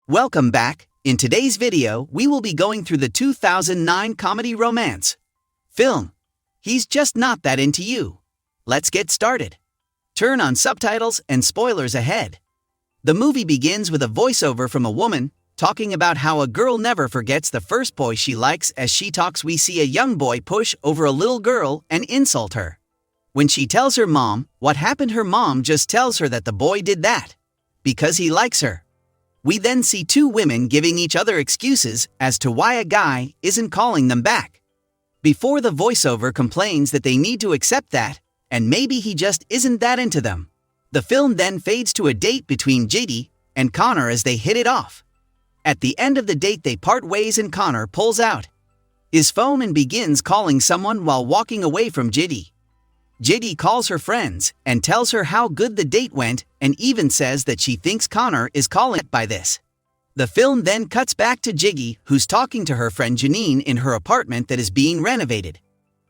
Welcome back. In today's video, we will be going through the 2009 comedy romance film, He's Just Not That Into You. Let's get started. Turn on subtitles and spoilers ahead. The movie begins with a voiceover from a woman talking about how a girl never forgets the first boy she likes. As she talks, we see a young boy push over a little girl and insult her. When she tells her mom what happened, her mom just tells her that the boy did that because he likes her. We then see two women giving each other excuses as to why a guy isn't calling them back. Before the voiceover complains that they need to accept that, and maybe he just isn't that into them. The film then fades to a date between Gigi and Conor as they hit it off. At the end of the date, they part ways and Conor pulls out his phone and begins calling someone while walking away from Gigi. Gigi calls her friends and tells her how good the date went and even says that she thinks Conor is calling by this. The film then cuts back to Gigi, who's talking to her friend Janine in her apartment that is being renovated.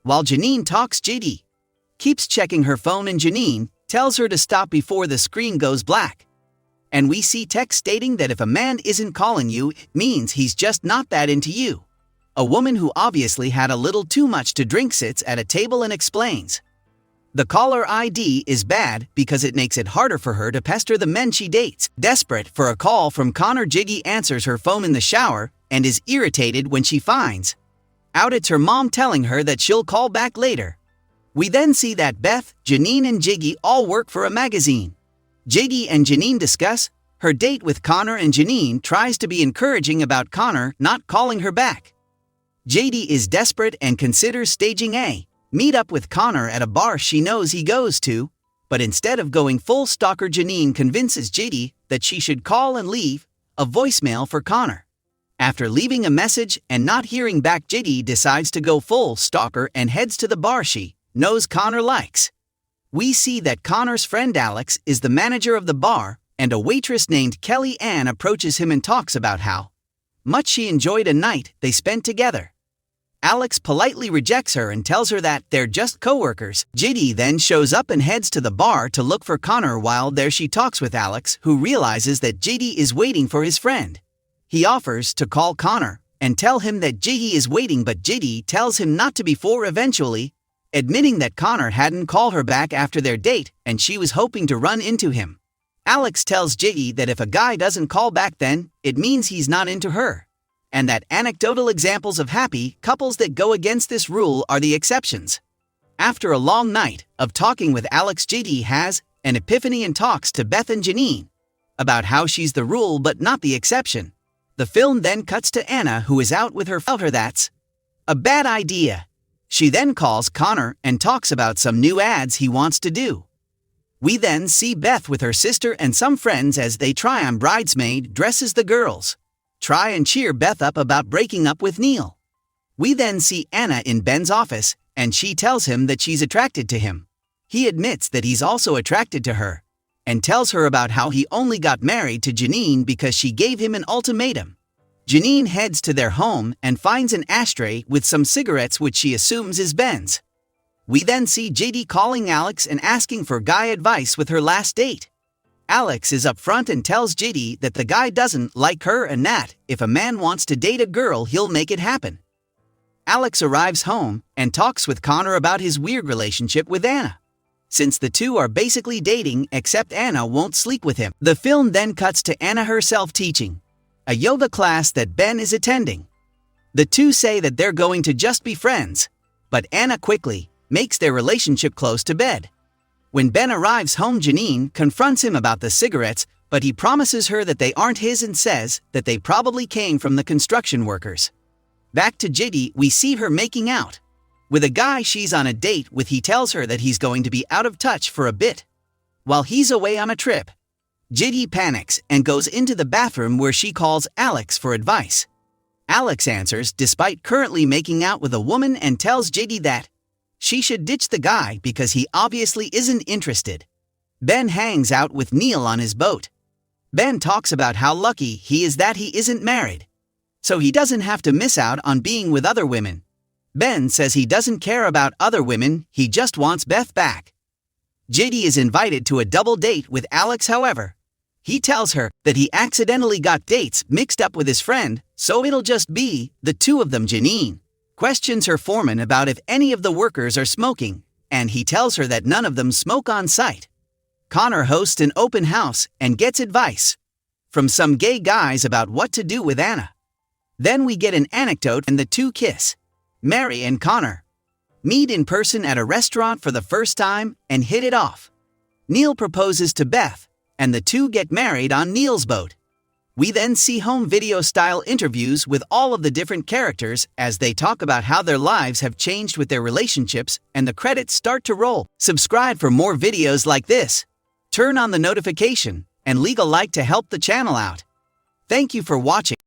While Janine talks, Gigi keeps checking her phone and Janine tells her to stop before the screen goes black. And we see text stating that if a man isn't calling you, it means he's just not that into you. A woman who obviously had a little too much to drink sits at a table and explains the caller ID is bad because it makes it harder for her to pester the men she dates. Desperate for a call from Conor, Gigi answers her phone in the shower and is irritated when she finds out it's her mom telling her that she'll call back later. We then see that Beth, Janine and Gigi all work for a magazine. Gigi and Janine discuss her date with Conor and Janine tries to be encouraging about Conor not calling her back. Gigi is desperate and considers staging a meet up with Conor at a bar she knows he goes to, but instead of going full stalker, Janine convinces Gigi that she should call and leave a voicemail for Conor. After leaving a message and not hearing back, Gigi decides to go full stalker and heads to the bar she knows Conor likes. We see that Conor's friend Alex is the manager of the bar, and a waitress named Kelly Ann approaches him and talks about how much she enjoyed a night they spent together. Alex politely rejects her and tells her that they're just co-workers. Gigi then shows up and heads to the bar to look for Conor. While there, she talks with Alex, who realizes that Gigi is waiting for his friend. He offers to call Conor and tell him that Gigi is waiting, but Gigi tells him not to before eventually admitting that Conor hadn't called her back after their date and she was hoping to run into him. Alex tells Gigi that if a guy doesn't call back, then it means he's not into her, and that anecdotal examples of happy couples that go against this rule are the exceptions. After a long night of talking with Alex, Gigi has an epiphany and talks to Beth and Janine about how she's the rule but not the exception. The film then cuts to Anna, who is out with her father. That's a bad idea. She then calls Conor and talks about some new ads he wants to do. We then see Beth with her sister and some friends as they try on bridesmaid dresses. The girls try and cheer Beth up about breaking up with Neil. We then see Anna in Ben's office, and she tells him that she's attracted to him. He admits that he's also attracted to her, and tells her about how he only got married to Janine because she gave him an ultimatum. Janine heads to their home and finds an ashtray with some cigarettes, which she assumes is Ben's. We then see Gigi calling Alex and asking for guy advice with her last date. Alex is upfront and tells Gigi that the guy doesn't like her and that if a man wants to date a girl, he'll make it happen. Alex arrives home and talks with Conor about his weird relationship with Anna, since the two are basically dating, except Anna won't sleep with him. The film then cuts to Anna herself teaching a yoga class that Ben is attending. The two say that they're going to just be friends, but Anna quickly makes their relationship close to bed. When Ben arrives home, Janine confronts him about the cigarettes, but he promises her that they aren't his and says that they probably came from the construction workers. Back to Gigi, we see her making out with a guy she's on a date with. He tells her that he's going to be out of touch for a bit while he's away on a trip. Gigi panics and goes into the bathroom where she calls Alex for advice. Alex answers despite currently making out with a woman and tells Gigi that she should ditch the guy because he obviously isn't interested. Ben hangs out with Neil on his boat. Ben talks about how lucky he is that he isn't married, so he doesn't have to miss out on being with other women. Ben says he doesn't care about other women, he just wants Beth back. Gigi is invited to a double date with Alex. However, He tells her that he accidentally got dates mixed up with his friend, so it'll just be the two of them. Janine questions her foreman about if any of the workers are smoking, and he tells her that none of them smoke on site. Conor hosts an open house and gets advice from some gay guys about what to do with Anna. Then we get an anecdote and the two kiss. Mary and Conor meet in person at a restaurant for the first time and hit it off. Neil proposes to Beth, and the two get married on Neil's boat. We then see home video style interviews with all of the different characters as they talk about how their lives have changed with their relationships, and the credits start to roll. Subscribe for more videos like this. Turn on the notification and leave a like to help the channel out. Thank you for watching.